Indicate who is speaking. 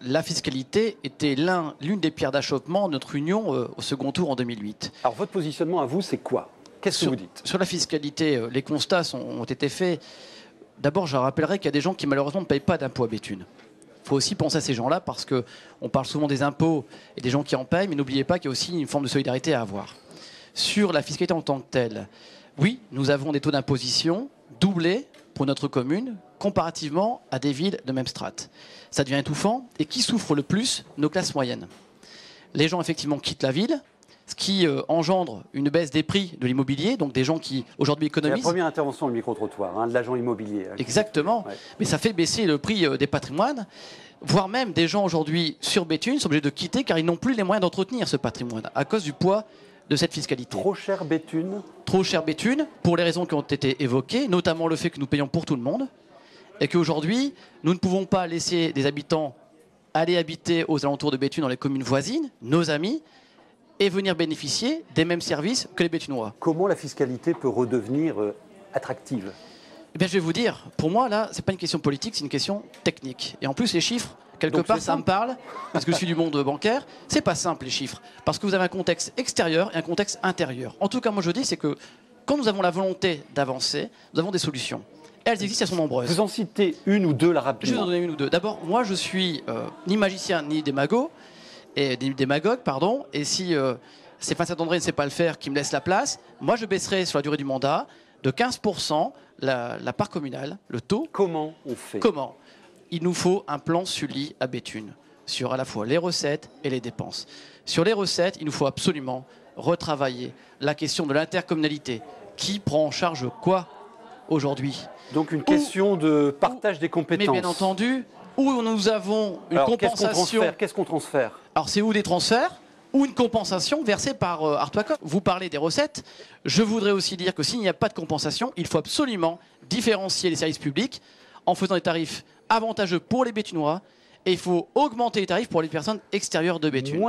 Speaker 1: la fiscalité était l'une des pierres d'achoppement de notre union au second tour en 2008.
Speaker 2: Alors votre positionnement à vous, c'est quoi? Qu'est-ce que vous dites?
Speaker 1: Sur la fiscalité, les constats ont été faits. D'abord, je rappellerai qu'il y a des gens qui malheureusement ne payent pas d'impôts à Béthune. Il faut aussi penser à ces gens-là parce qu'on parle souvent des impôts et des gens qui en payent, mais n'oubliez pas qu'il y a aussi une forme de solidarité à avoir. Sur la fiscalité en tant que telle, oui, nous avons des taux d'imposition doublés pour notre commune comparativement à des villes de même strate. Ça devient étouffant. Et qui souffre le plus? Nos classes moyennes. Les gens effectivement quittent la ville, ce qui engendre une baisse des prix de l'immobilier, donc des gens qui aujourd'hui économisent.
Speaker 2: C'est la première intervention du micro-trottoir, de l'agent immobilier.
Speaker 1: Exactement, ouais. Mais ça fait baisser le prix des patrimoines, voire même des gens aujourd'hui sur Béthune sont obligés de quitter car ils n'ont plus les moyens d'entretenir ce patrimoine à cause du poids de cette fiscalité.
Speaker 2: Trop cher Béthune?
Speaker 1: Trop cher Béthune, pour les raisons qui ont été évoquées, notamment le fait que nous payons pour tout le monde, et qu'aujourd'hui, nous ne pouvons pas laisser des habitants aller habiter aux alentours de Béthune dans les communes voisines, nos amis, et venir bénéficier des mêmes services que les Béthunois.
Speaker 2: Comment la fiscalité peut redevenir attractive?
Speaker 1: Eh bien, je vais vous dire, pour moi, là, c'est pas une question politique, c'est une question technique. Et en plus, les chiffres, quelque part, ça me parle, parce que je suis du monde bancaire. C'est pas simple, les chiffres, parce que vous avez un contexte extérieur et un contexte intérieur. En tout cas, moi, je dis, c'est que quand nous avons la volonté d'avancer, nous avons des solutions. Elles existent, elles sont nombreuses.
Speaker 2: Vous en citez une ou deux, là, rapidement.
Speaker 1: Je vais vous en donner une ou deux. D'abord, moi, je suis ni magicien, ni démagogue, et si Stéphane Saint-André ne sait pas le faire, qui me laisse la place, moi, je baisserai sur la durée du mandat de 15% la part communale, le taux.
Speaker 2: Comment on fait?
Speaker 1: Comment? Il nous faut un plan Sully à Béthune, sur à la fois les recettes et les dépenses. Sur les recettes, il nous faut absolument retravailler la question de l'intercommunalité. Qui prend en charge quoi aujourd'hui?
Speaker 2: Donc une question de partage des compétences.
Speaker 1: Mais bien entendu, où nous avons une compensation.
Speaker 2: Qu'est-ce qu'on transfère?
Speaker 1: Alors c'est où des transferts ou une compensation versée par Artois-Cop. Vous parlez des recettes. Je voudrais aussi dire que s'il n'y a pas de compensation, il faut absolument différencier les services publics en faisant des tarifs avantageux pour les Béthunois et il faut augmenter les tarifs pour les personnes extérieures de Béthune.